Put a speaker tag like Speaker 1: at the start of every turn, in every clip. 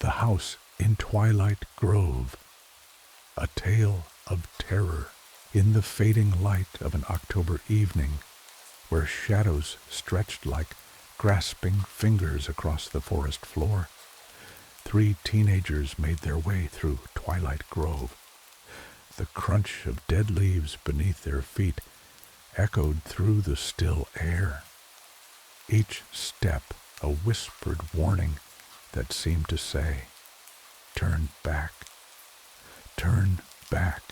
Speaker 1: The House in Twilight Grove, a tale of terror in the fading light of an October evening, where shadows stretched like grasping fingers across the forest floor. 3 teenagers made their way through Twilight Grove. The crunch of dead leaves beneath their feet echoed through the still air. Each step a whispered warning that seemed to say, "Turn back, turn back."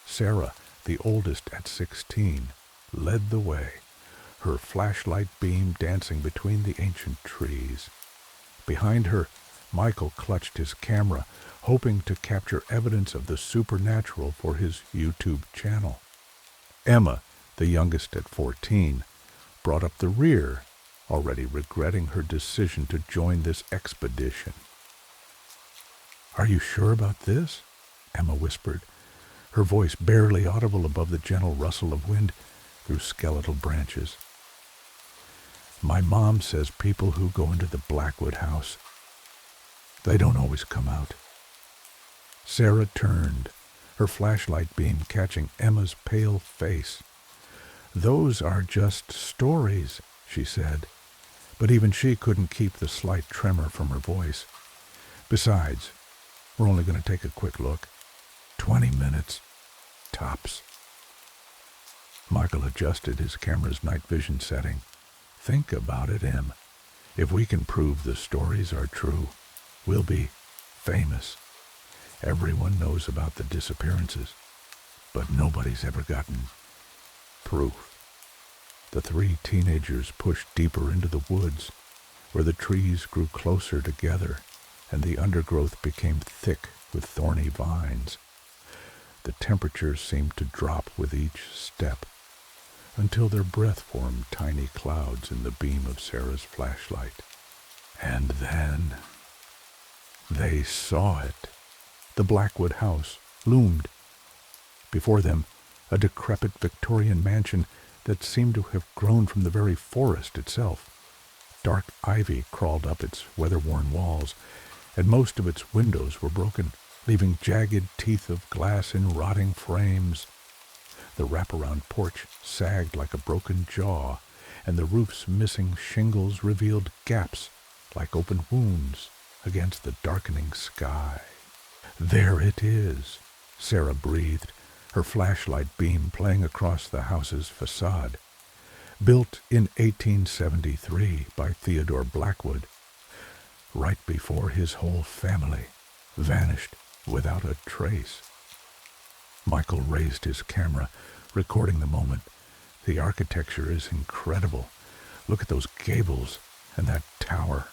Speaker 1: Sarah, the oldest at 16, led the way, her flashlight beam dancing between the ancient trees. Behind her, Michael clutched his camera, hoping to capture evidence of the supernatural for his YouTube channel. Emma, the youngest at 14, brought up the rear, already regretting her decision to join this expedition. "Are you sure about this?" Emma whispered, her voice barely audible above the gentle rustle of wind through skeletal branches. "My mom says people who go into the Blackwood house, they don't always come out." Sarah turned, her flashlight beam catching Emma's pale face. "Those are just stories," she said, but even she couldn't keep the slight tremor from her voice. "Besides, we're only going to take a quick look. 20 minutes, tops." Michael adjusted his camera's night vision setting. "Think about it, Em. If we can prove the stories are true, we'll be famous. Everyone knows about the disappearances, but nobody's ever gotten proof." The 3 teenagers pushed deeper into the woods, where the trees grew closer together and the undergrowth became thick with thorny vines. The temperature seemed to drop with each step, until their breath formed tiny clouds in the beam of Sarah's flashlight. And then they saw it. The Blackwood house loomed. Before them, a decrepit Victorian mansion that seemed to have grown from the very forest itself. Dark ivy crawled up its weather-worn walls, and most of its windows were broken, leaving jagged teeth of glass in rotting frames. The wraparound porch sagged like a broken jaw, and the roof's missing shingles revealed gaps like open wounds against the darkening sky. "There it is," Sarah breathed, her flashlight beam playing across the house's facade. "Built in 1873 by Theodore Blackwood, right before his whole family vanished without a trace." Michael raised his camera, recording the moment. "The architecture is incredible. Look at those gables and that tower."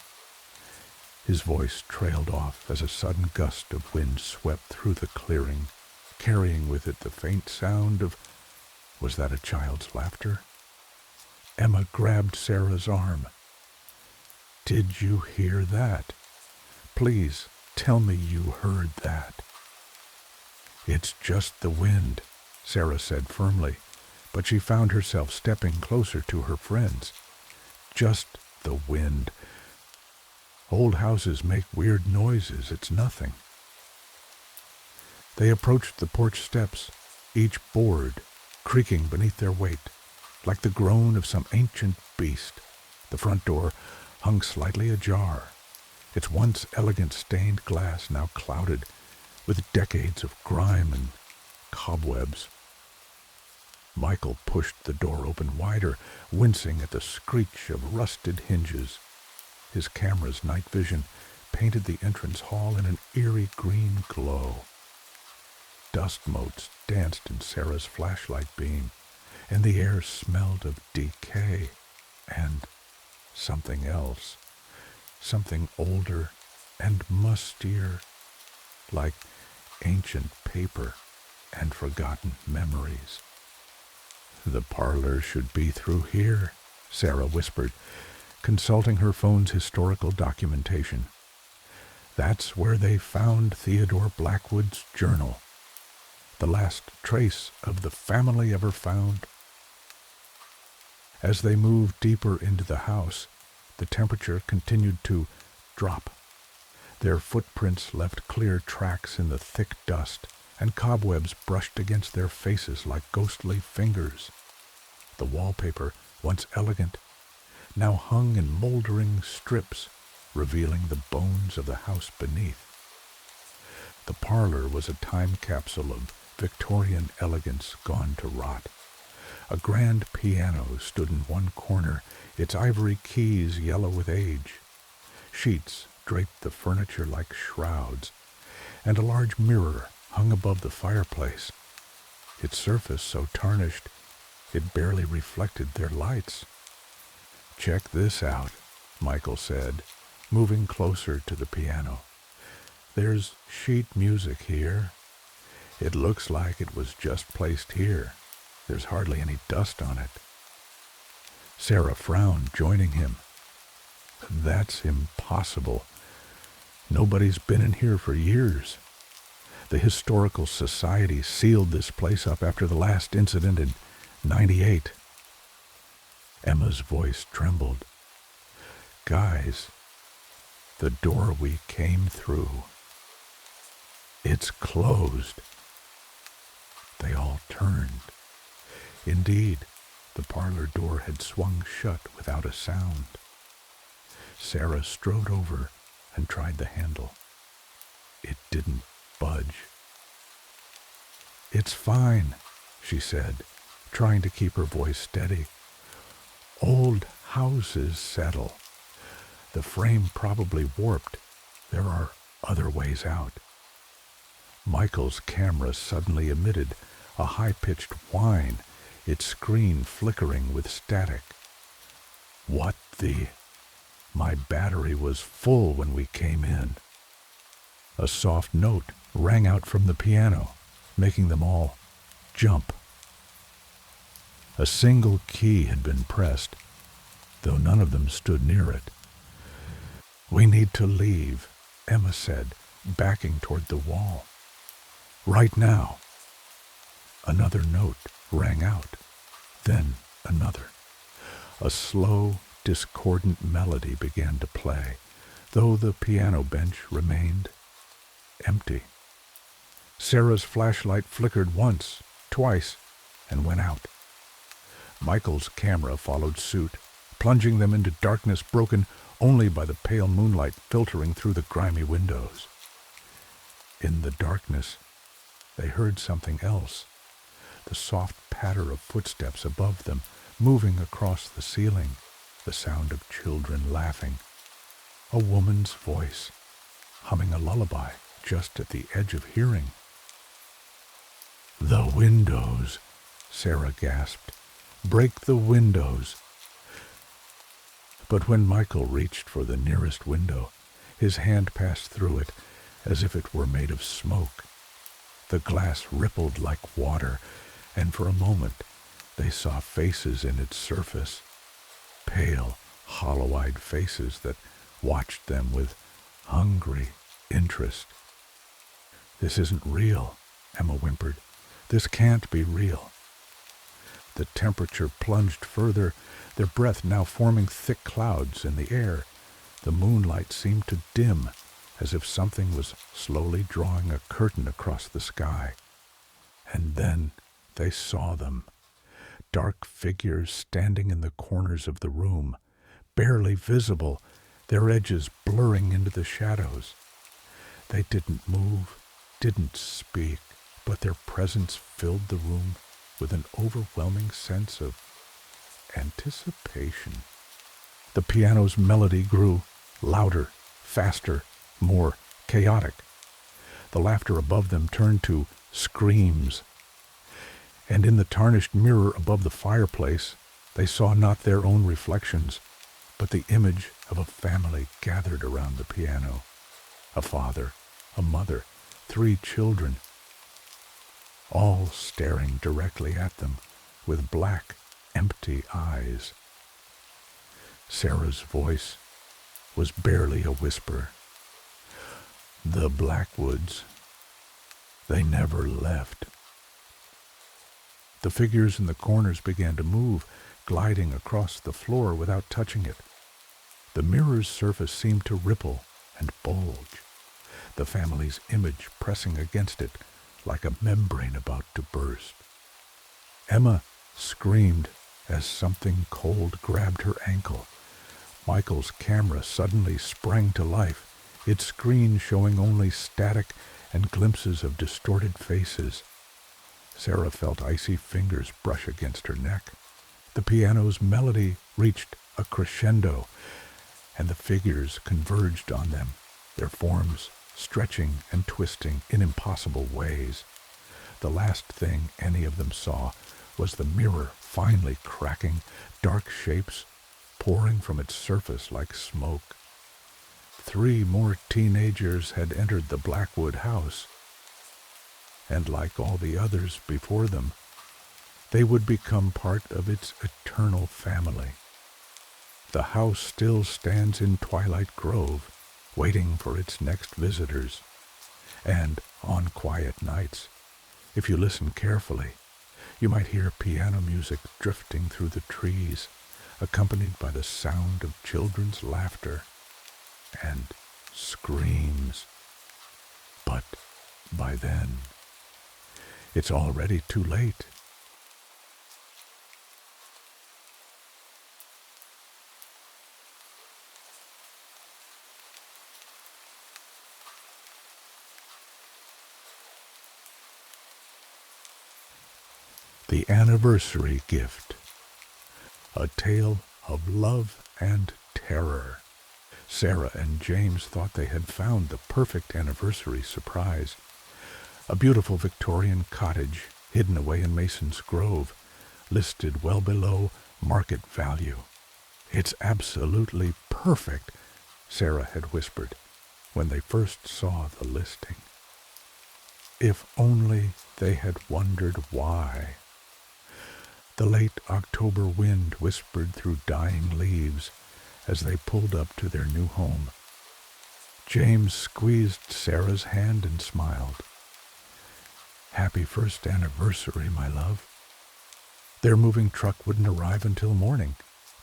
Speaker 1: His voice trailed off as a sudden gust of wind swept through the clearing, carrying with it the faint sound of... was that a child's laughter? Emma grabbed Sarah's arm. "Did you hear that? Please tell me you heard that." "It's just the wind," Sarah said firmly, but she found herself stepping closer to her friends. "Just the wind. Old houses make weird noises. It's nothing." They approached the porch steps, each board creaking beneath their weight, like the groan of some ancient beast. The front door hung slightly ajar, its once elegant stained glass now clouded with decades of grime and cobwebs. Michael pushed the door open wider, wincing at the screech of rusted hinges. His camera's night vision painted the entrance hall in an eerie green glow. Dust motes danced in Sarah's flashlight beam, and the air smelled of decay and something else, something older and mustier, like ancient paper and forgotten memories. "The parlor should be through here," Sarah whispered, consulting her phone's historical documentation. "That's where they found Theodore Blackwood's journal, the last trace of the family ever found." As they moved deeper into the house, the temperature continued to drop. Their footprints left clear tracks in the thick dust, and cobwebs brushed against their faces like ghostly fingers. The wallpaper, once elegant, now hung in moldering strips, revealing the bones of the house beneath. The parlor was a time capsule of Victorian elegance gone to rot. A grand piano stood in one corner, its ivory keys yellow with age. Sheets draped the furniture like shrouds, and a large mirror hung above the fireplace, its surface so tarnished it barely reflected their lights. "Check this out," Michael said, moving closer to the piano. "There's sheet music here. It looks like it was just placed here. There's hardly any dust on it." Sarah frowned, joining him. "That's impossible. Nobody's been in here for years. The Historical Society sealed this place up after the last incident in '98. Emma's voice trembled. "Guys, the door we came through. It's closed." They all turned. Indeed, the parlor door had swung shut without a sound. Sarah strode over and tried the handle. It didn't budge. "It's fine," she said, trying to keep her voice steady. "Old houses settle. The frame probably warped. There are other ways out." Michael's camera suddenly emitted a high-pitched whine, its screen flickering with static. "What the? My battery was full when we came in." A soft note rang out from the piano, making them all jump. A single key had been pressed, though none of them stood near it. "We need to leave," Emma said, backing toward the wall. "Right now." Another note rang out, then another. A slow, discordant melody began to play, though the piano bench remained empty. Sarah's flashlight flickered once, twice, and went out. Michael's camera followed suit, plunging them into darkness broken only by the pale moonlight filtering through the grimy windows. In the darkness, they heard something else, the soft patter of footsteps above them, moving across the ceiling, the sound of children laughing, a woman's voice, humming a lullaby just at the edge of hearing. "The windows," Sarah gasped. "Break the windows." But when Michael reached for the nearest window, his hand passed through it as if it were made of smoke. The glass rippled like water, and for a moment they saw faces in its surface, pale, hollow-eyed faces that watched them with hungry interest. "This isn't real," Emma whimpered. "This can't be real." The temperature plunged further, their breath now forming thick clouds in the air. The moonlight seemed to dim, as if something was slowly drawing a curtain across the sky. And then they saw them, dark figures standing in the corners of the room, barely visible, their edges blurring into the shadows. They didn't move, didn't speak, but their presence filled the room with an overwhelming sense of anticipation. The piano's melody grew louder, faster, more chaotic. The laughter above them turned to screams. And in the tarnished mirror above the fireplace, they saw not their own reflections, but the image of a family gathered around the piano. A father, a mother, 3 children, all staring directly at them with black, empty eyes. Sarah's voice was barely a whisper. "The Blackwoods. They never left." The figures in the corners began to move, gliding across the floor without touching it. The mirror's surface seemed to ripple and bulge. the family's image pressing against it like a membrane about to burst. Emma screamed as something cold grabbed her ankle. Michael's camera suddenly sprang to life, its screen showing only static and glimpses of distorted faces. Sarah felt icy fingers brush against her neck. The piano's melody reached a crescendo, and the figures converged on them, their forms stretching and twisting in impossible ways. The last thing any of them saw was the mirror finally cracking, dark shapes pouring from its surface like smoke. 3 more teenagers had entered the Blackwood house, and like all the others before them, they would become part of its eternal family. The house still stands in Twilight Grove, waiting for its next visitors, and on quiet nights, if you listen carefully, you might hear piano music drifting through the trees, accompanied by the sound of children's laughter and screams. But by then, it's already too late. The Anniversary Gift. A tale of love and terror. Sarah and James thought they had found the perfect anniversary surprise. A beautiful Victorian cottage hidden away in Mason's Grove, listed well below market value. "It's absolutely perfect," Sarah had whispered when they first saw the listing. If only they had wondered why. The late October wind whispered through dying leaves as they pulled up to their new home. James squeezed Sarah's hand and smiled. "Happy first anniversary, my love." Their moving truck wouldn't arrive until morning,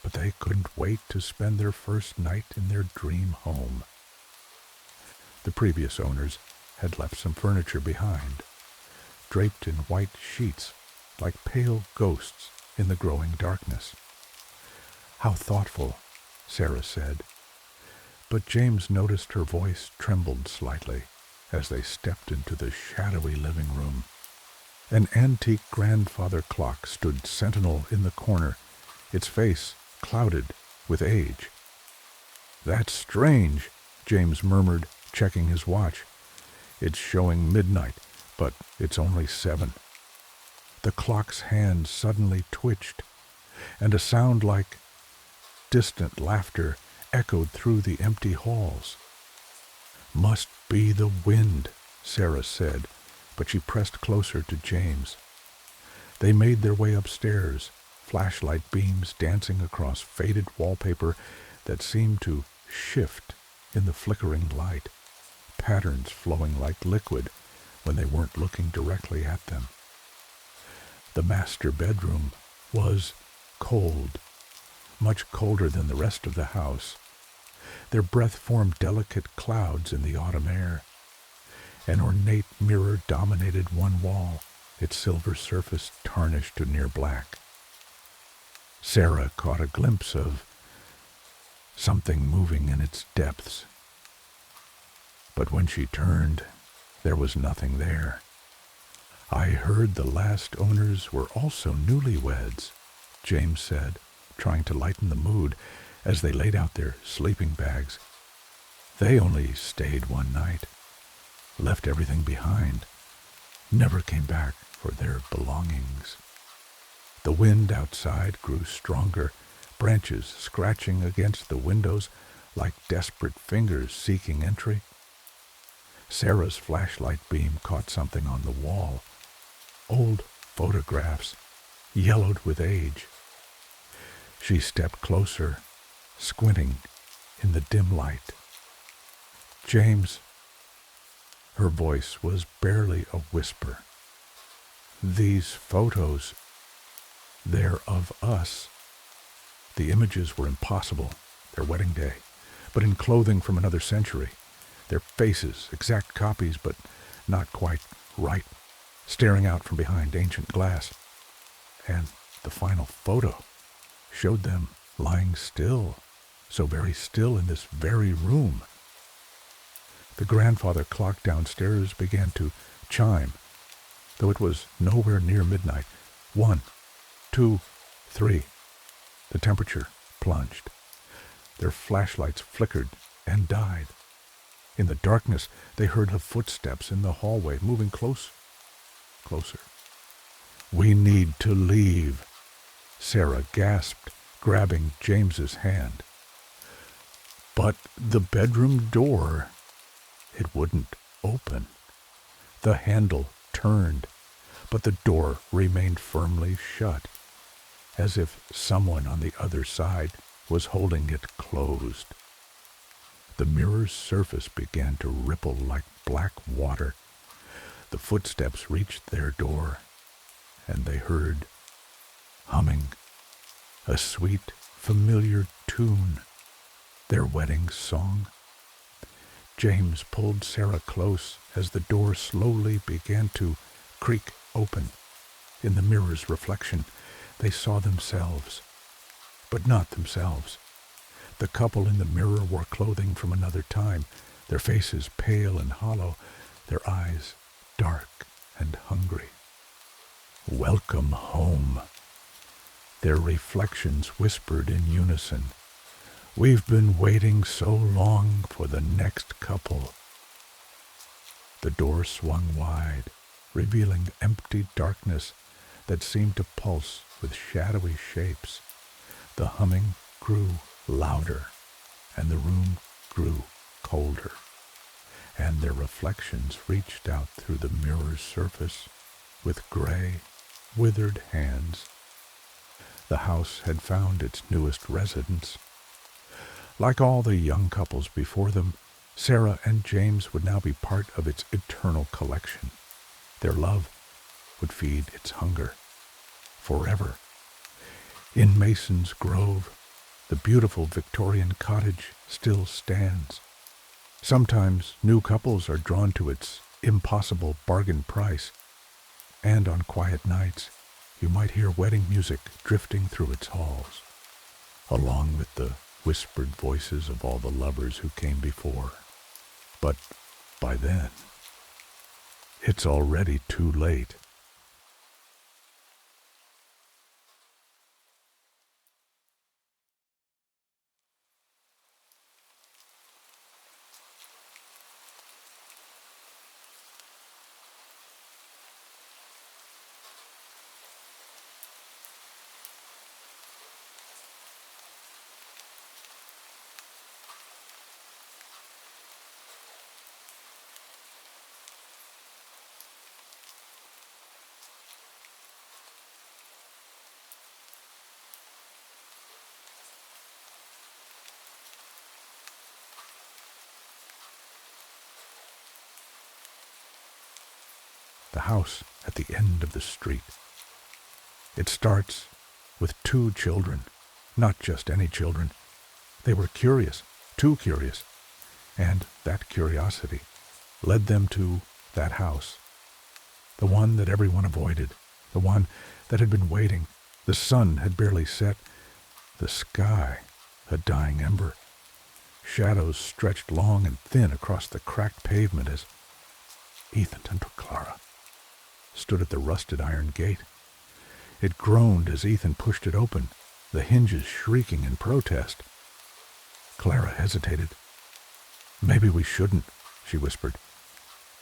Speaker 1: but they couldn't wait to spend their first night in their dream home. The previous owners had left some furniture behind, draped in white sheets like pale ghosts in the growing darkness. "How thoughtful," Sarah said, but James noticed her voice trembled slightly as they stepped into the shadowy living room. An antique grandfather clock stood sentinel in the corner, its face clouded with age. "That's strange," James murmured, checking his watch. "It's showing midnight, but it's only 7. The clock's hand suddenly twitched, and a sound like distant laughter echoed through the empty halls. "Must be the wind," Sarah said, but she pressed closer to James. They made their way upstairs, flashlight beams dancing across faded wallpaper that seemed to shift in the flickering light, patterns flowing like liquid when they weren't looking directly at them. The master bedroom was cold, much colder than the rest of the house. Their breath formed delicate clouds in the autumn air. An ornate mirror dominated one wall, its silver surface tarnished to near black. Sarah caught a glimpse of something moving in its depths. But when she turned, there was nothing there. "I heard the last owners were also newlyweds," James said, trying to lighten the mood as they laid out their sleeping bags. "They only stayed one night, left everything behind, never came back for their belongings." The wind outside grew stronger, branches scratching against the windows like desperate fingers seeking entry. Sarah's flashlight beam caught something on the wall. Old photographs, yellowed with age. She stepped closer, squinting in the dim light. "James," her voice was barely a whisper, "these photos, they're of us." The images were impossible, their wedding day, but in clothing from another century. their faces exact copies but not quite right, staring out from behind ancient glass. And the final photo showed them lying still, so very still in this very room. The grandfather clock downstairs began to chime, though it was nowhere near midnight. 1, 2, 3. The temperature plunged. Their flashlights flickered and died. In the darkness, they heard her footsteps in the hallway, moving closer. "We need to leave," Sarah gasped, grabbing James's hand. But the bedroom door, it wouldn't open. The handle turned, but the door remained firmly shut, as if someone on the other side was holding it closed. The mirror's surface began to ripple like black water. The footsteps reached their door, and they heard humming a sweet, familiar tune, their wedding song. James pulled Sarah close as the door slowly began to creak open. In the mirror's reflection, they saw themselves, but not themselves. The couple in the mirror wore clothing from another time, their faces pale and hollow, their eyes dark and hungry. "Welcome home," their reflections whispered in unison. "We've been waiting so long for the next couple." The door swung wide, revealing empty darkness that seemed to pulse with shadowy shapes. The humming grew louder, and the room grew colder, and their reflections reached out through the mirror's surface with gray, withered hands. The house had found its newest residents. Like all the young couples before them, Sarah and James would now be part of its eternal collection. Their love would feed its hunger forever. In Mason's Grove, the beautiful Victorian cottage still stands. Sometimes new couples are drawn to its impossible bargain price, and on quiet nights you might hear wedding music drifting through its halls, along with the whispered voices of all the lovers who came before. But by then, it's already too late. The house at the end of the street. It starts with 2 children, not just any children. They were curious, too curious, and that curiosity led them to that house, the one that everyone avoided, the one that had been waiting. The sun had barely set, the sky a dying ember. Shadows stretched long and thin across the cracked pavement as Ethan and Clara stood at the rusted iron gate. It groaned as Ethan pushed it open, the hinges shrieking in protest. Clara hesitated. "Maybe we shouldn't," she whispered.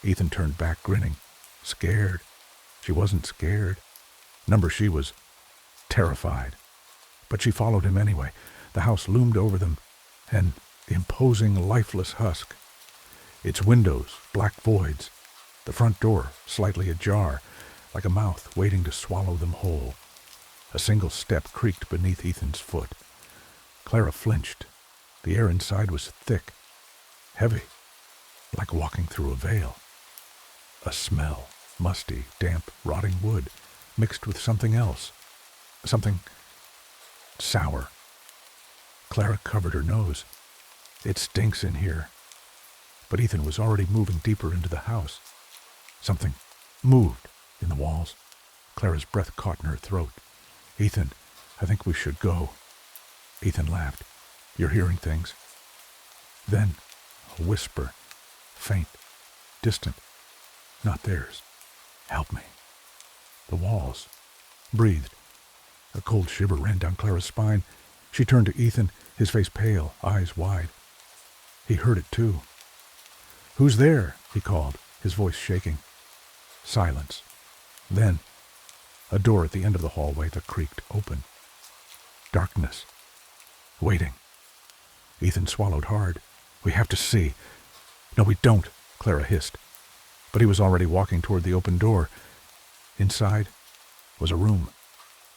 Speaker 1: Ethan turned back, grinning. Scared. She wasn't scared. She was terrified. But she followed him anyway. The house loomed over them, an imposing, lifeless husk. Its windows, black voids. The front door, slightly ajar, like a mouth waiting to swallow them whole. A single step creaked beneath Ethan's foot. Clara flinched. The air inside was thick, heavy, like walking through a veil. A smell, musty, damp, rotting wood, mixed with something else. Something sour. Clara covered her nose. "It stinks in here." but Ethan was already moving deeper into the house. Something moved in the walls. Clara's breath caught in her throat. "Ethan, I think we should go." Ethan laughed. "You're hearing things." Then a whisper, faint, distant, not theirs. "Help me." The walls breathed. A cold shiver ran down Clara's spine. She turned to Ethan, his face pale, eyes wide. He heard it too. "Who's there?" he called, his voice shaking. Silence. Then a door at the end of the hallway that creaked open. Darkness. Waiting. Ethan swallowed hard. "We have to see." "No, we don't," Clara hissed. But he was already walking toward the open door. Inside was a room.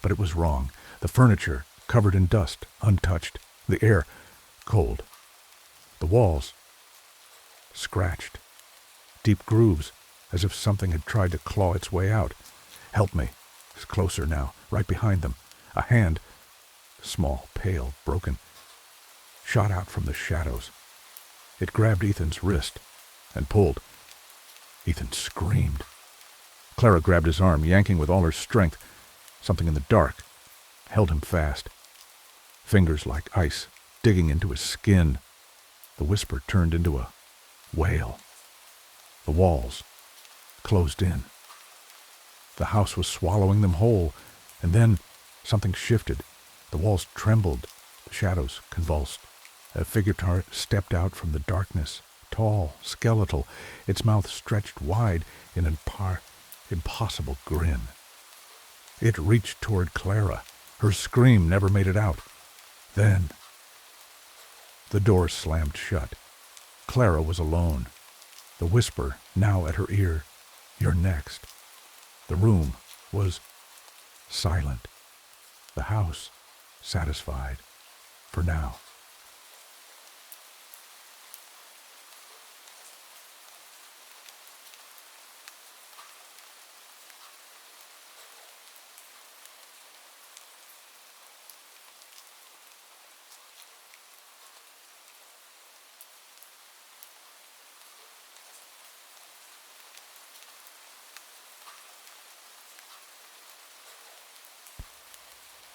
Speaker 1: But it was wrong. The furniture covered in dust, untouched. The air cold. The walls scratched. Deep grooves, as if something had tried to claw its way out. "Help me." It's closer now, right behind them. A hand, small, pale, broken, shot out from the shadows. It grabbed Ethan's wrist and pulled. Ethan screamed. Clara grabbed his arm, yanking with all her strength. Something in the dark held him fast. Fingers like ice digging into his skin. The whisper turned into a wail. The walls closed in. The house was swallowing them whole, and then something shifted. The walls trembled, the shadows convulsed. A figure stepped out from the darkness, tall, skeletal, its mouth stretched wide in an impossible grin. It reached toward Clara. Her scream never made it out. Then the door slammed shut. Clara was alone. The whisper now at her ear, "You're next." The room was silent. The house satisfied. For now.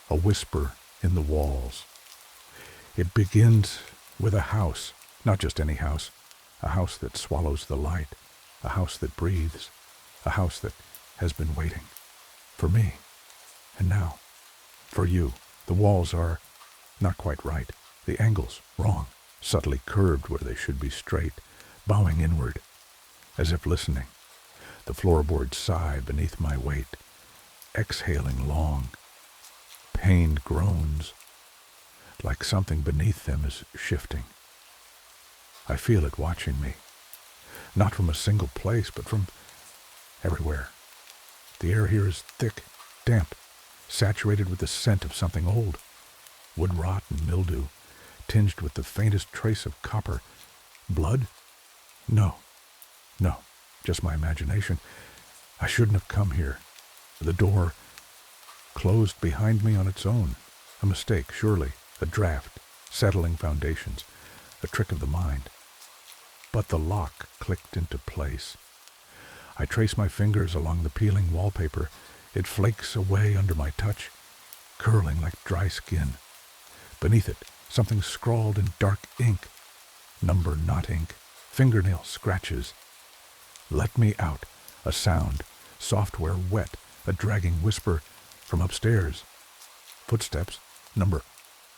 Speaker 1: A whisper in the walls. It begins with a house, not just any house, a house that swallows the light, a house that breathes, a house that has been waiting. For me, and now, for you. The walls are not quite right, the angles wrong, subtly curved where they should be straight, bowing inward, as if listening. The floorboards sigh beneath my weight, exhaling long, pained groans, like something beneath them is shifting. I feel it watching me, not from a single place, but from everywhere. The air here is thick, damp, saturated with the scent of something old, wood rot and mildew, tinged with the faintest trace of copper. Blood? No, just my imagination. I shouldn't have come here. The door closed behind me on its own. A mistake, surely. A draft, settling foundations, a trick of the mind. But the lock clicked into place. I trace my fingers along the peeling wallpaper. It flakes away under my touch, curling like dry skin. Beneath it, something scrawled in dark ink. Number, not ink. Fingernail scratches. "Let me out." A sound, software wet, a dragging whisper from upstairs. Footsteps, number,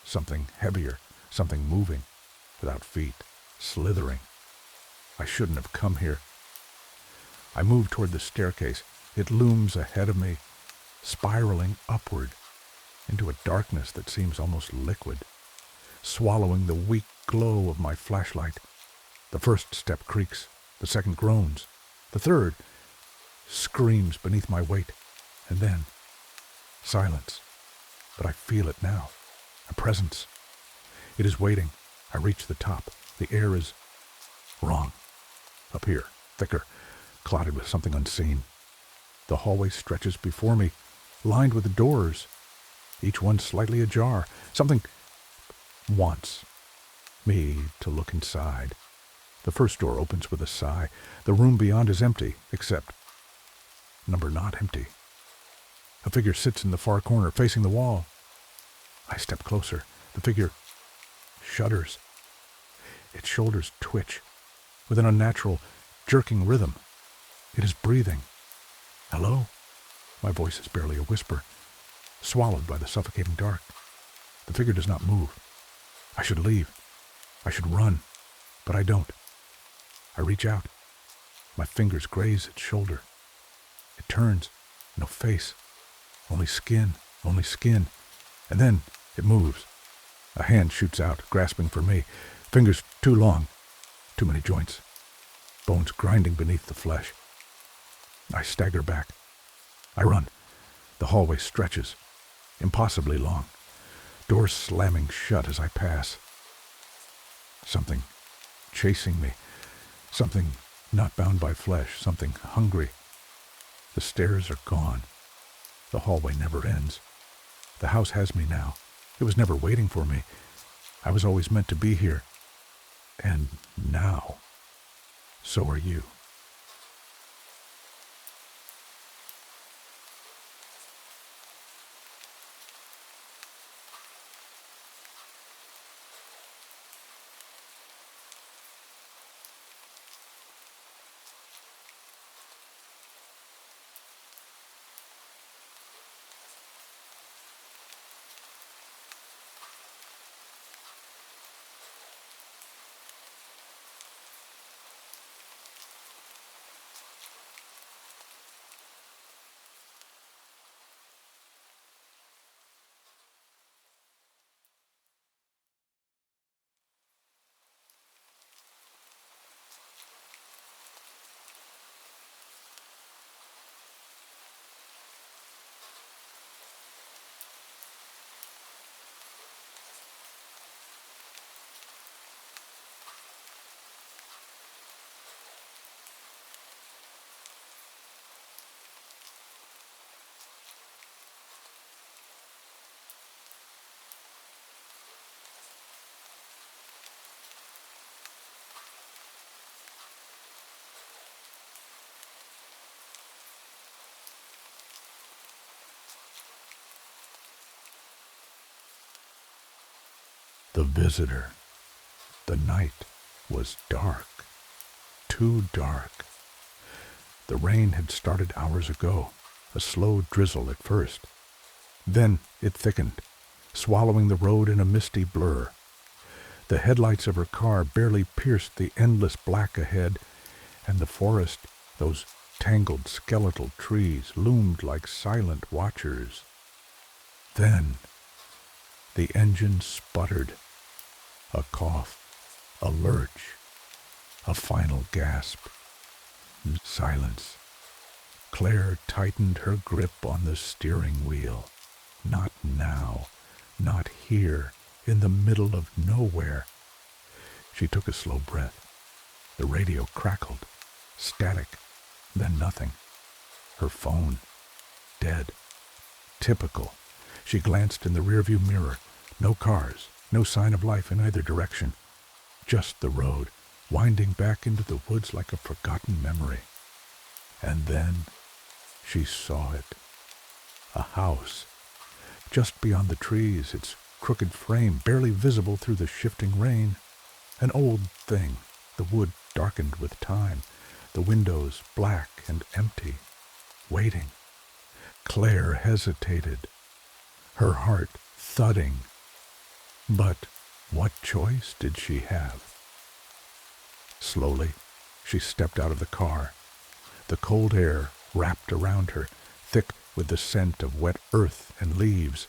Speaker 1: something heavier, something moving, without feet, slithering. I shouldn't have come here. I move toward the staircase. It looms ahead of me, spiraling upward into a darkness that seems almost liquid, swallowing the weak glow of my flashlight. The first step creaks, the second groans, the third screams beneath my weight, and then silence. But I feel it now, a presence. It is waiting. I reach the top. The air is wrong. Up here, thicker, clouded with something unseen. The hallway stretches before me, lined with doors, each one slightly ajar. Something wants me to look inside. The first door opens with a sigh. The room beyond is empty, except number not empty. A figure sits in the far corner, facing the wall. I step closer. The figure shudders. Its shoulders twitch with an unnatural, jerking rhythm. It is breathing. Hello? My voice is barely a whisper, swallowed by the suffocating dark. The figure does not move. I should leave. I should run, but I don't. I reach out. My fingers graze its shoulder. It turns. No face. Only skin. And then it moves. A hand shoots out, grasping for me. Fingers too long. Too many joints. Bones grinding beneath the flesh. I stagger back. I run. The hallway stretches. Impossibly long. Doors slamming shut as I pass. Something chasing me. Something not bound by flesh. Something hungry. The stairs are gone. The hallway never ends. The house has me now. It was never waiting for me. I was always meant to be here. And now, so are you. The visitor. The night was dark. Too dark. The rain had started hours ago, a slow drizzle at first. Then it thickened, swallowing the road in a misty blur. The headlights of her car barely pierced the endless black ahead, and the forest, those tangled skeletal trees, loomed like silent watchers. Then the engine sputtered. A cough, a lurch, a final gasp. Silence. Claire tightened her grip on the steering wheel. Not now, not here, in the middle of nowhere. She took a slow breath. The radio crackled. Static, then nothing. Her phone, dead. Typical. She glanced in the rearview mirror. No cars. No sign of life in either direction. Just the road, winding back into the woods like a forgotten memory. And then she saw it. A house. Just beyond the trees, its crooked frame barely visible through the shifting rain. An old thing, the wood darkened with time, the windows black and empty, waiting. Claire hesitated, her heart thudding. But what choice did she have? Slowly, she stepped out of the car. The cold air wrapped around her, thick with the scent of wet earth and leaves.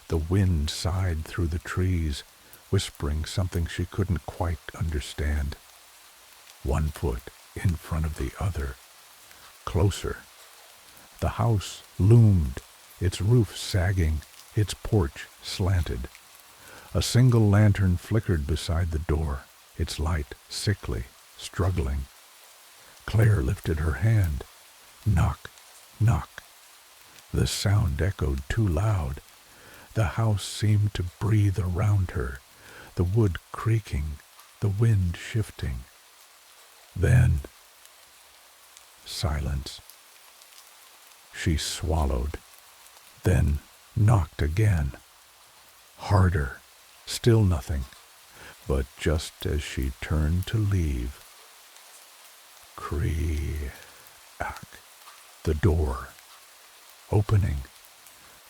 Speaker 1: The wind sighed through the trees, whispering something she couldn't quite understand. One foot in front of the other. Closer. The house loomed, its roof sagging, its porch slanted. A single lantern flickered beside the door, its light sickly, struggling. Claire lifted her hand. Knock, knock. The sound echoed too loud. The house seemed to breathe around her, the wood creaking, the wind shifting. Then silence. She swallowed, then knocked again. Harder. Still nothing. But just as she turned to leave, creak, the door opening,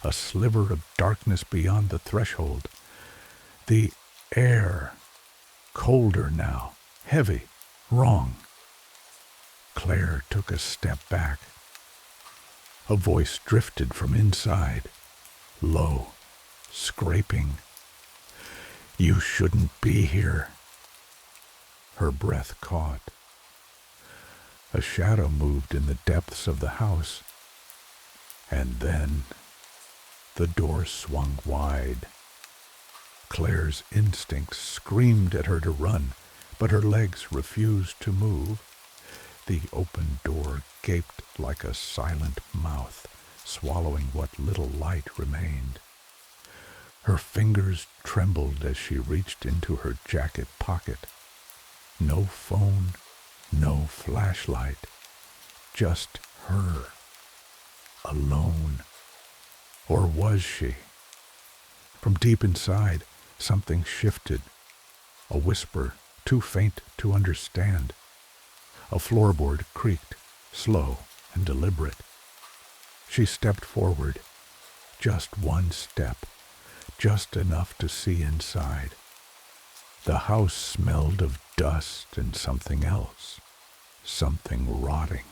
Speaker 1: a sliver of darkness beyond the threshold. The air, colder now, heavy, wrong. Claire took a step back. A voice drifted from inside, low, scraping. You shouldn't be here. Her breath caught. A shadow moved in the depths of the house, and then the door swung wide. Claire's instincts screamed at her to run, but her legs refused to move. The open door gaped like a silent mouth, swallowing what little light remained. Her fingers trembled as she reached into her jacket pocket. No phone, no flashlight, just her, alone. Or was she? From deep inside, something shifted. A whisper, too faint to understand. A floorboard creaked, slow and deliberate. She stepped forward, just one step, just enough to see inside. The house smelled of dust and something else, something rotting.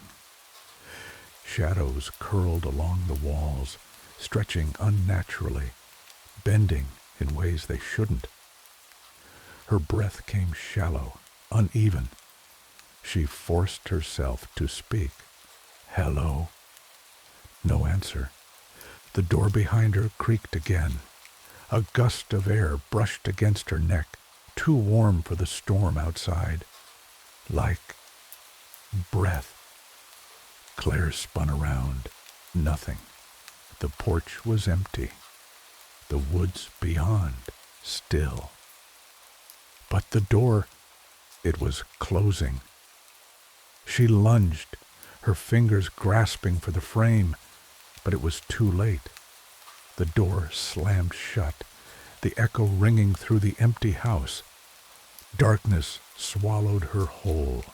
Speaker 1: Shadows curled along the walls, stretching unnaturally, bending in ways they shouldn't. Her breath came shallow, uneven. She forced herself to speak. Hello? No answer. The door behind her creaked again. A gust of air brushed against her neck, too warm for the storm outside. Like breath. Claire spun around. Nothing. The porch was empty. The woods beyond, still. But the door, it was closing. She lunged, her fingers grasping for the frame, but it was too late. The door slammed shut, the echo ringing through the empty house. Darkness swallowed her whole.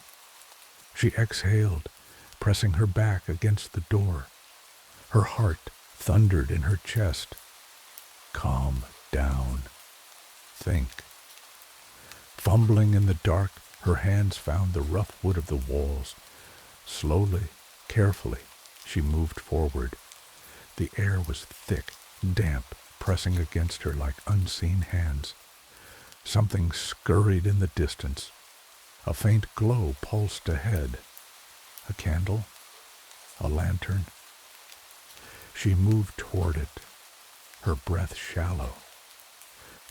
Speaker 1: She exhaled, pressing her back against the door. Her heart thundered in her chest. Calm down. Think. Fumbling in the dark, her hands found the rough wood of the walls. Slowly, carefully, she moved forward. The air was thick, damp, pressing against her like unseen hands. Something scurried in the distance. A faint glow pulsed ahead. A candle? A lantern? She moved toward it, her breath shallow.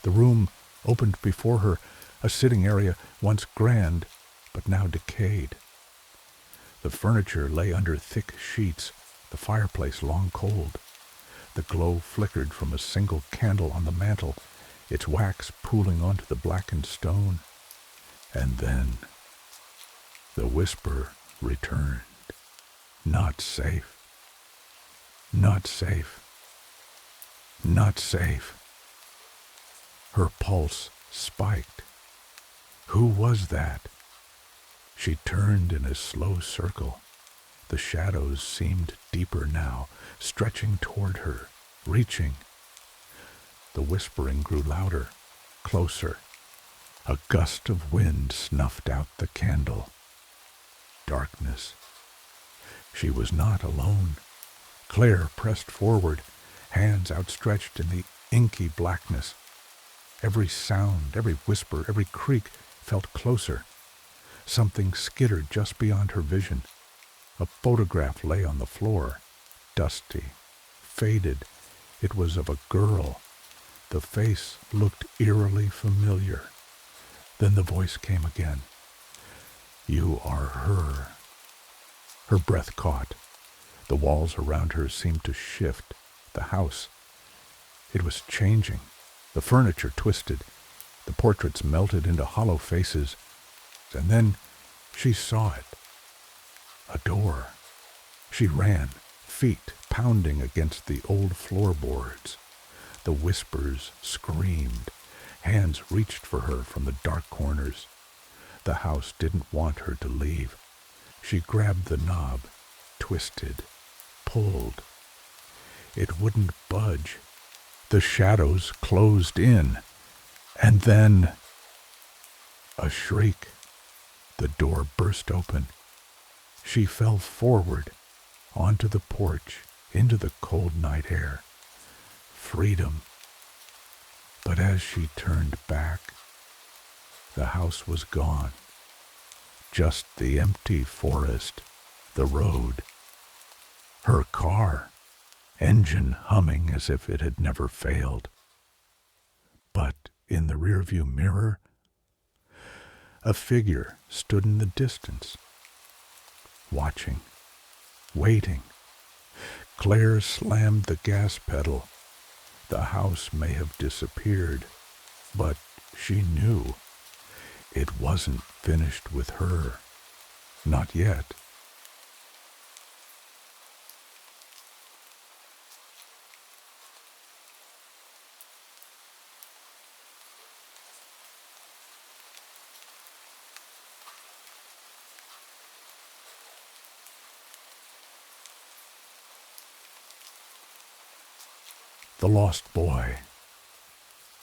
Speaker 1: The room opened before her, a sitting area once grand, but now decayed. The furniture lay under thick sheets, the fireplace long cold. The glow flickered from a single candle on the mantel, its wax pooling onto the blackened stone. And then the whisper returned. Not safe. Not safe. Not safe. Her pulse spiked. Who was that? She turned in a slow circle. The shadows seemed deeper now, stretching toward her, reaching. The whispering grew louder, closer. A gust of wind snuffed out the candle. Darkness. She was not alone. Claire pressed forward, hands outstretched in the inky blackness. Every sound, every whisper, every creak felt closer. Something skittered just beyond her vision. A photograph lay on the floor, dusty, faded. It was of a girl. The face looked eerily familiar. Then the voice came again. You are her. Her breath caught. The walls around her seemed to shift. The house. It was changing. The furniture twisted. The portraits melted into hollow faces. And then She saw it. A door. She ran, feet pounding against the old floorboards. The whispers screamed. Hands reached for her from the dark corners. The house didn't want her to leave. She grabbed the knob, twisted, pulled. It wouldn't budge. The shadows closed in. And then a shriek. The door burst open. She fell forward, onto the porch, into the cold night air. Freedom. But as she turned back, the house was gone. Just the empty forest, the road. Her car, engine humming as if it had never failed. But in the rearview mirror, a figure stood in the distance, watching, waiting. Claire slammed the gas pedal. The house may have disappeared, but she knew it wasn't finished with her. Not yet. The Lost Boy.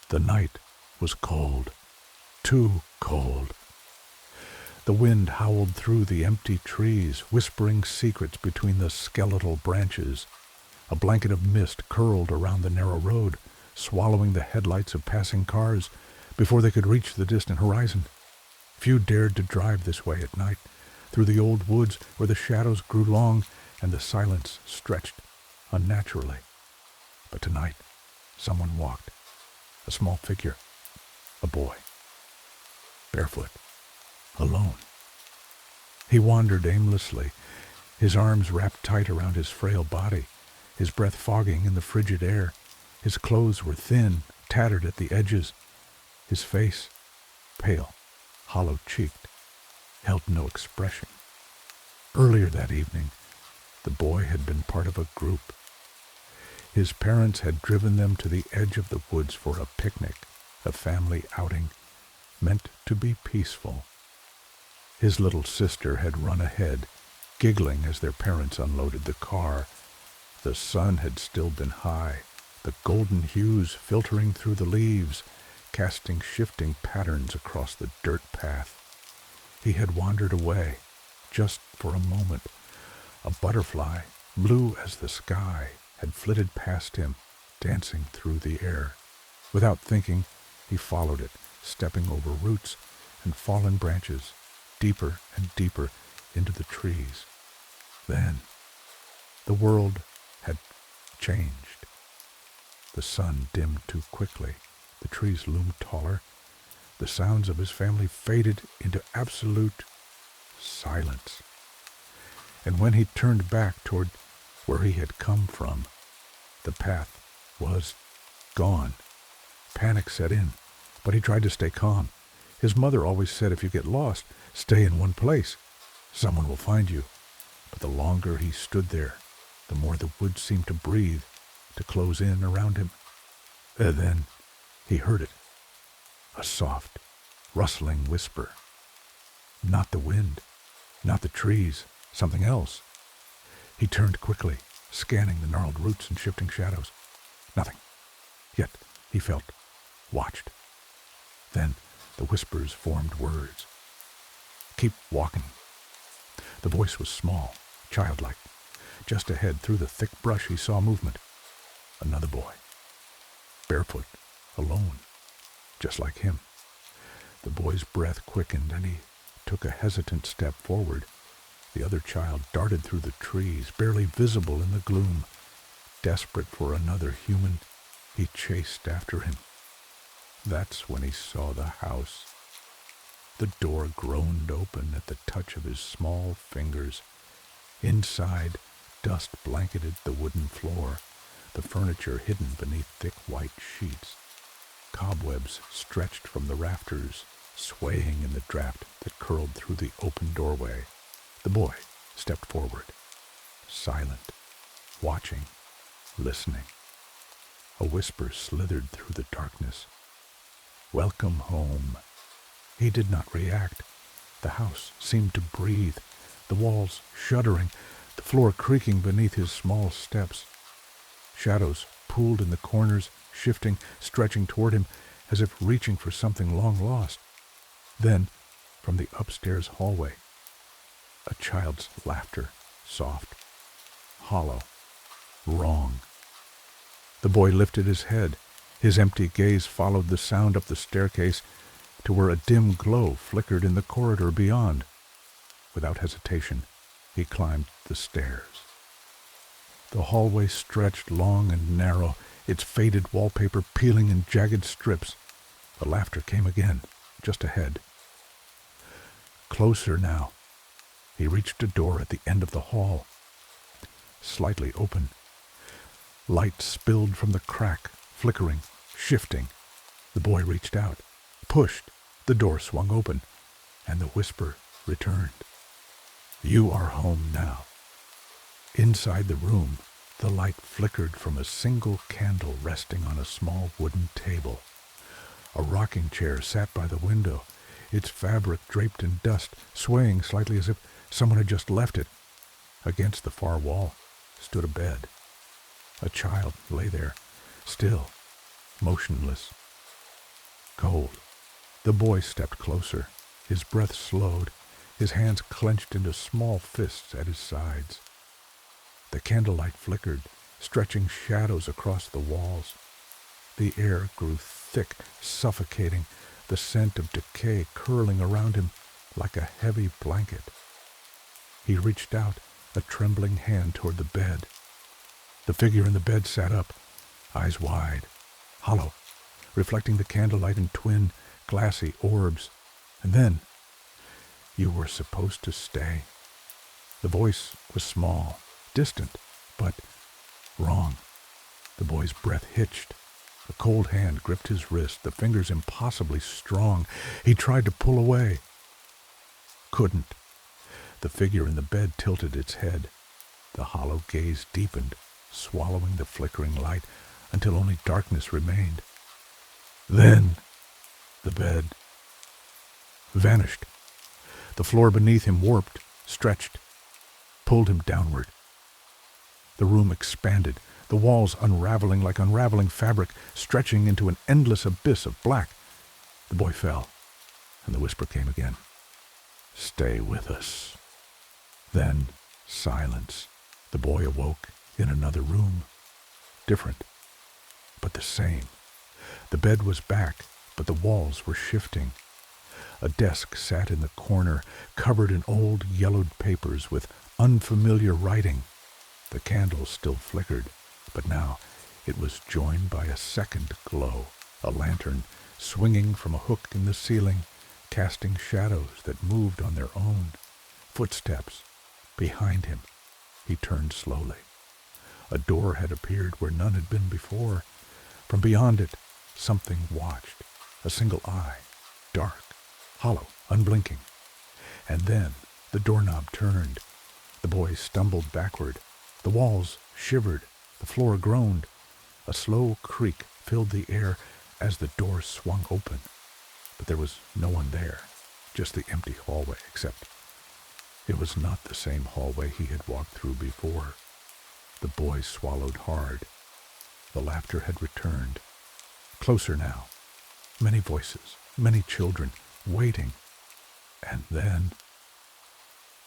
Speaker 1: The night was cold, too cold. The wind howled through the empty trees, whispering secrets between the skeletal branches. A blanket of mist curled around the narrow road, swallowing the headlights of passing cars before they could reach the distant horizon. Few dared to drive this way at night, through the old woods where the shadows grew long and the silence stretched unnaturally. But tonight, someone walked. A small figure. A boy. Barefoot. Alone. He wandered aimlessly, his arms wrapped tight around his frail body, his breath fogging in the frigid air. His clothes were thin, tattered at the edges. His face, pale, hollow-cheeked, held no expression. Earlier that evening, the boy had been part of a group. His parents had driven them to the edge of the woods for a picnic, a family outing, meant to be peaceful. His little sister had run ahead, giggling as their parents unloaded the car. The sun had still been high, the golden hues filtering through the leaves, casting shifting patterns across the dirt path. He had wandered away, just for a moment. A butterfly, blue as the sky, had flitted past him, dancing through the air. Without thinking, he followed it, stepping over roots and fallen branches, deeper and deeper into the trees. Then, the world had changed. The sun dimmed too quickly. The trees loomed taller. The sounds of his family faded into absolute silence. And when he turned back toward where he had come from, the path was gone. Panic set in, but he tried to stay calm. His mother always said, if you get lost, stay in one place. Someone will find you. But the longer he stood there, the more the woods seemed to breathe, to close in around him. Then he heard it. A soft, rustling whisper. Not the wind, not the trees, something else. He turned quickly, scanning the gnarled roots and shifting shadows. Nothing. Yet he felt watched. Then the whispers formed words. Keep walking. The voice was small, childlike. Just ahead, through the thick brush, he saw movement. Another boy. Barefoot, alone, just like him. The boy's breath quickened, and he took a hesitant step forward. The other child darted through the trees, barely visible in the gloom. Desperate for another human, he chased after him. That's when he saw the house. The door groaned open at the touch of his small fingers. Inside, dust blanketed the wooden floor, the furniture hidden beneath thick white sheets. Cobwebs stretched from the rafters, swaying in the draft that curled through the open doorway. The boy stepped forward, silent, watching, listening. A whisper slithered through the darkness. "Welcome home." He did not react. The house seemed to breathe, the walls shuddering, the floor creaking beneath his small steps. Shadows pooled in the corners, shifting, stretching toward him, as if reaching for something long lost. Then, from the upstairs hallway, a child's laughter, soft, hollow, wrong. The boy lifted his head. His empty gaze followed the sound up the staircase to where a dim glow flickered in the corridor beyond. Without hesitation, he climbed the stairs. The hallway stretched long and narrow, its faded wallpaper peeling in jagged strips. The laughter came again, just ahead. Closer now. He reached a door at the end of the hall, slightly open. Light spilled from the crack, flickering, shifting. The boy reached out, pushed. The door swung open, and the whisper returned. "You are home now." Inside the room, the light flickered from a single candle resting on a small wooden table. A rocking chair sat by the window, its fabric draped in dust, swaying slightly as if someone had just left it. Against the far wall stood a bed. A child lay there, still, motionless, cold. The boy stepped closer. His breath slowed, his hands clenched into small fists at his sides. The candlelight flickered, stretching shadows across the walls. The air grew thick, suffocating, the scent of decay curling around him like a heavy blanket. He reached out, a trembling hand toward the bed. The figure in the bed sat up, eyes wide, hollow, reflecting the candlelight in twin, glassy orbs. And then, "You were supposed to stay." The voice was small, distant, but wrong. The boy's breath hitched. A cold hand gripped his wrist, the fingers impossibly strong. He tried to pull away. Couldn't. The figure in the bed tilted its head. The hollow gaze deepened, swallowing the flickering light until only darkness remained. Then the bed vanished. The floor beneath him warped, stretched, pulled him downward. The room expanded, the walls unraveling like unraveling fabric, stretching into an endless abyss of black. The boy fell, and the whisper came again. "Stay with us." Then silence. The boy awoke in another room. Different, but the same. The bed was back, but the walls were shifting. A desk sat in the corner, covered in old yellowed papers with unfamiliar writing. The candle still flickered, but now it was joined by a second glow, a lantern swinging from a hook in the ceiling, casting shadows that moved on their own. Footsteps behind him. He turned slowly. A door had appeared where none had been before. From beyond it, something watched, a single eye, dark, hollow, unblinking. And then the doorknob turned. The boy stumbled backward. The walls shivered. The floor groaned. A slow creak filled the air as the door swung open. But there was no one there, just the empty hallway, except it was not the same hallway he had walked through before. The boy swallowed hard. The laughter had returned. Closer now. Many voices, many children, waiting. And then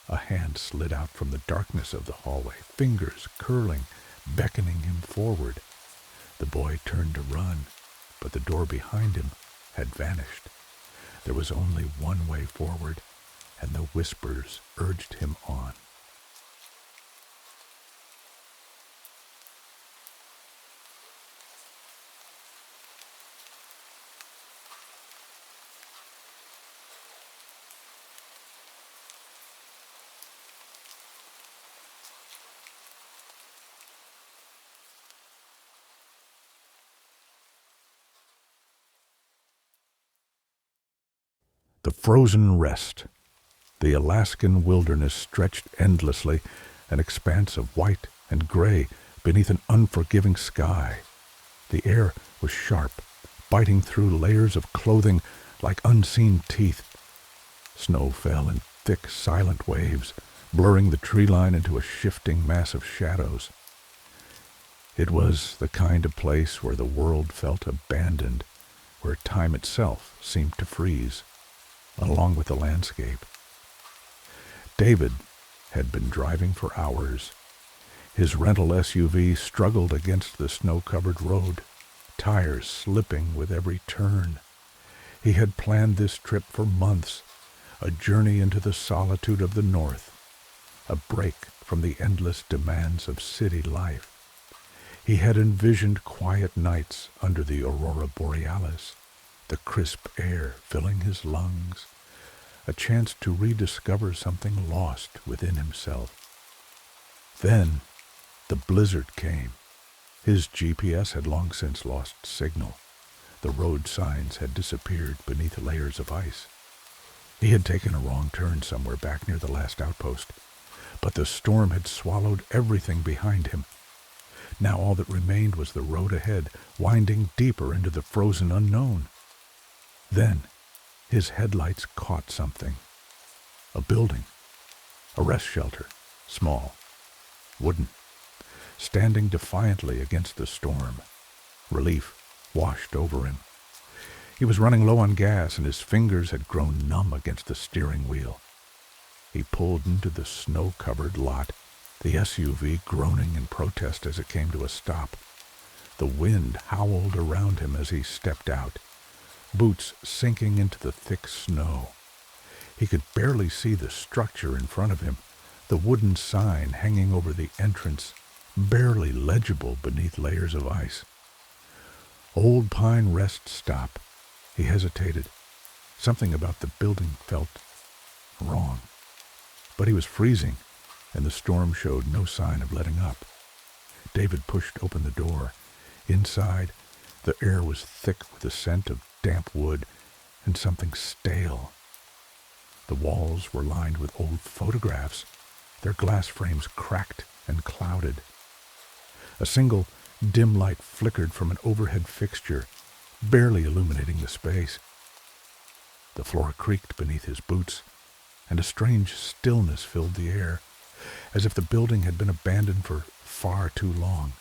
Speaker 1: a hand slid out from the darkness of the hallway, fingers curling, beckoning him forward. The boy turned to run, but the door behind him had vanished. There was only one way forward, and the whispers urged him on. The frozen rest. The Alaskan wilderness stretched endlessly, an expanse of white and gray beneath an unforgiving sky. The air was sharp, biting through layers of clothing like unseen teeth. Snow fell in thick, silent waves, blurring the tree line into a shifting mass of shadows. It was the kind of place where the world felt abandoned, where time itself seemed to freeze, along with the landscape. David had been driving for hours. His rental SUV struggled against the snow-covered road, tires slipping with every turn. He had planned this trip for months, a journey into the solitude of the North, a break from the endless demands of city life. He had envisioned quiet nights under the aurora borealis, the crisp air filling his lungs, a chance to rediscover something lost within himself. Then the blizzard came. His GPS had long since lost signal. The road signs had disappeared beneath layers of ice. He had taken a wrong turn somewhere back near the last outpost, but the storm had swallowed everything behind him. Now all that remained was the road ahead, winding deeper into the frozen unknown. Then his headlights caught something. A building. A rest shelter. Small. Wooden. Standing defiantly against the storm. Relief washed over him. He was running low on gas, and his fingers had grown numb against the steering wheel. He pulled into the snow-covered lot, the SUV groaning in protest as it came to a stop. The wind howled around him as he stepped out, boots sinking into the thick snow. He could barely see the structure in front of him, the wooden sign hanging over the entrance, barely legible beneath layers of ice. Old Pine Rest Stop. He hesitated. Something about the building felt wrong. But he was freezing, and the storm showed no sign of letting up. David pushed open the door. Inside, the air was thick with the scent of damp wood and something stale. The walls were lined with old photographs, their glass frames cracked and clouded. A single dim light flickered from an overhead fixture, barely illuminating the space. The floor creaked beneath his boots, and a strange stillness filled the air, as if the building had been abandoned for far too long.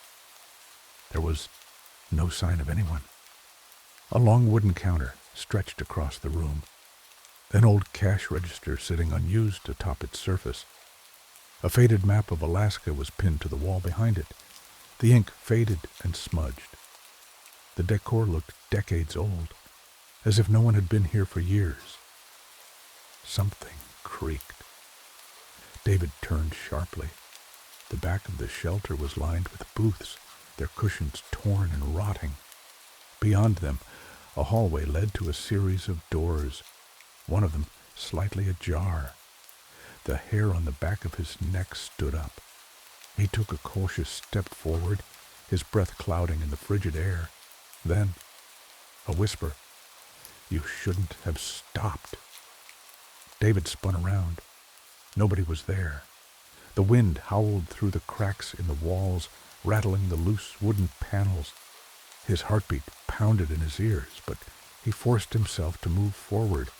Speaker 1: There was no sign of anyone. A long wooden counter stretched across the room, an old cash register sitting unused atop its surface. A faded map of Alaska was pinned to the wall behind it, the ink faded and smudged. The decor looked decades old, as if no one had been here for years. Something creaked. David turned sharply. The back of the shelter was lined with booths, their cushions torn and rotting. Beyond them, a hallway led to a series of doors, one of them slightly ajar. The hair on the back of his neck stood up. He took a cautious step forward, his breath clouding in the frigid air. Then, a whisper. "You shouldn't have stopped." David spun around. Nobody was there. The wind howled through the cracks in the walls, rattling the loose wooden panels. His heartbeat pounded in his ears, but he forced himself to move forward.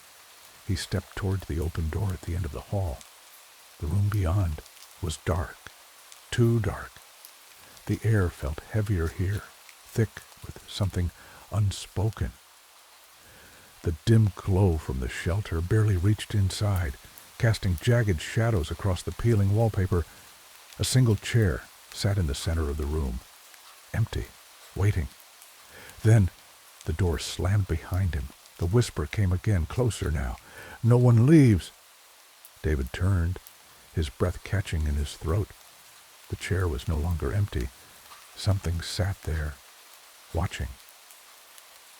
Speaker 1: He stepped towards the open door at the end of the hall. The room beyond was dark, too dark. The air felt heavier here, thick with something unspoken. The dim glow from the shelter barely reached inside, casting jagged shadows across the peeling wallpaper. A single chair sat in the center of the room, empty, waiting. Then the door slammed behind him. The whisper came again, closer now. "No one leaves." David turned, his breath catching in his throat. The chair was no longer empty. Something sat there, watching.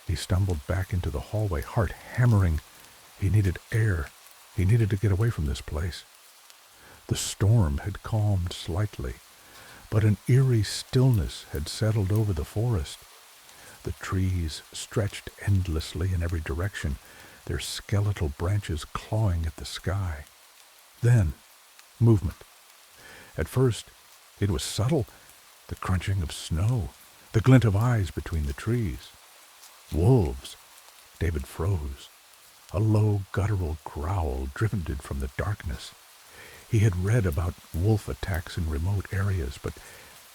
Speaker 1: He stumbled back into the hallway, heart hammering. He needed air. He needed to get away from this place. The storm had calmed slightly, but an eerie stillness had settled over the forest. The trees stretched endlessly in every direction, their skeletal branches clawing at the sky. Then, movement. At first, it was subtle, the crunching of snow, the glint of eyes between the trees. Wolves! David froze. A low, guttural growl drifted from the darkness. He had read about wolf attacks in remote areas, but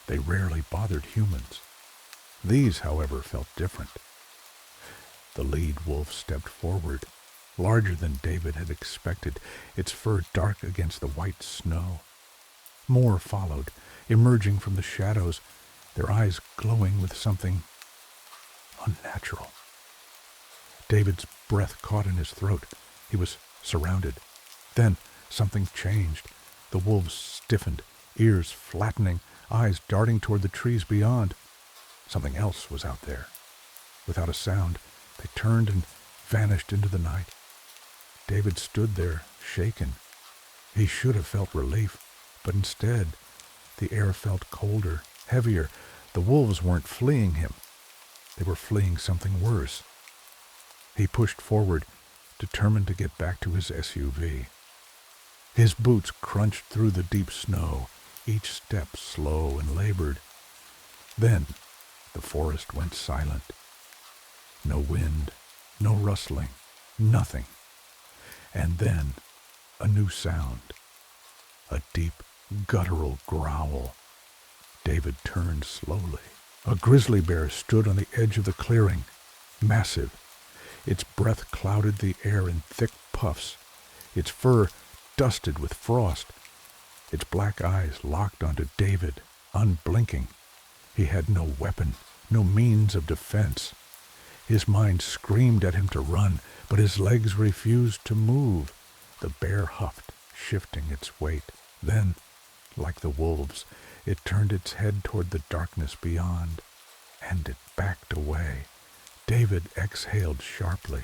Speaker 1: they rarely bothered humans. These, however, felt different. The lead wolf stepped forward, larger than David had expected, its fur dark against the white snow. More followed, emerging from the shadows, their eyes glowing with something unnatural. David's breath caught in his throat. He was surrounded. Then something changed. The wolves stiffened, ears flattening, eyes darting toward the trees beyond. Something else was out there. Without a sound, they turned and vanished into the night. David stood there, shaken. He should have felt relief, but instead, the air felt colder, heavier. The wolves weren't fleeing him. They were fleeing something worse. He pushed forward, determined to get back to his SUV. His boots crunched through the deep snow, each step slow and labored. Then the forest went silent. No wind, no rustling, nothing. And then a new sound, a deep, guttural growl. David turned slowly. A grizzly bear stood on the edge of the clearing, massive. Its breath clouded the air in thick puffs, its fur dusted with frost. Its black eyes locked onto David, unblinking. He had no weapon, no means of defense. His mind screamed at him to run, but his legs refused to move. The bear huffed, shifting its weight. Then, like the wolves, it turned its head toward the darkness beyond, and it backed away. David exhaled sharply.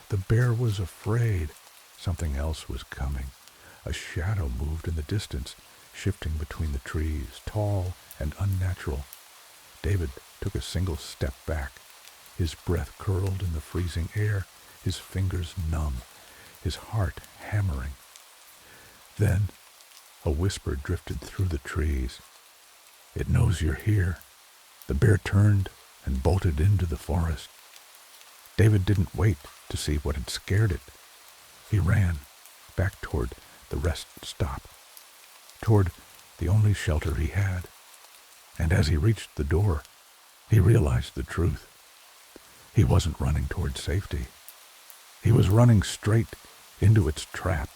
Speaker 1: The bear was afraid. Something else was coming. A shadow moved in the distance, shifting between the trees, tall and unnatural. David took a single step back. His breath curled in the freezing air, his fingers numb, his heart hammering. Then a whisper drifted through the trees. "It knows you're here." The bear turned and bolted into the forest. David didn't wait to see what had scared it. He ran back toward the rest stop, toward the only shelter he had. And as he reached the door, he realized the truth. He wasn't running toward safety. He was running straight into its trap.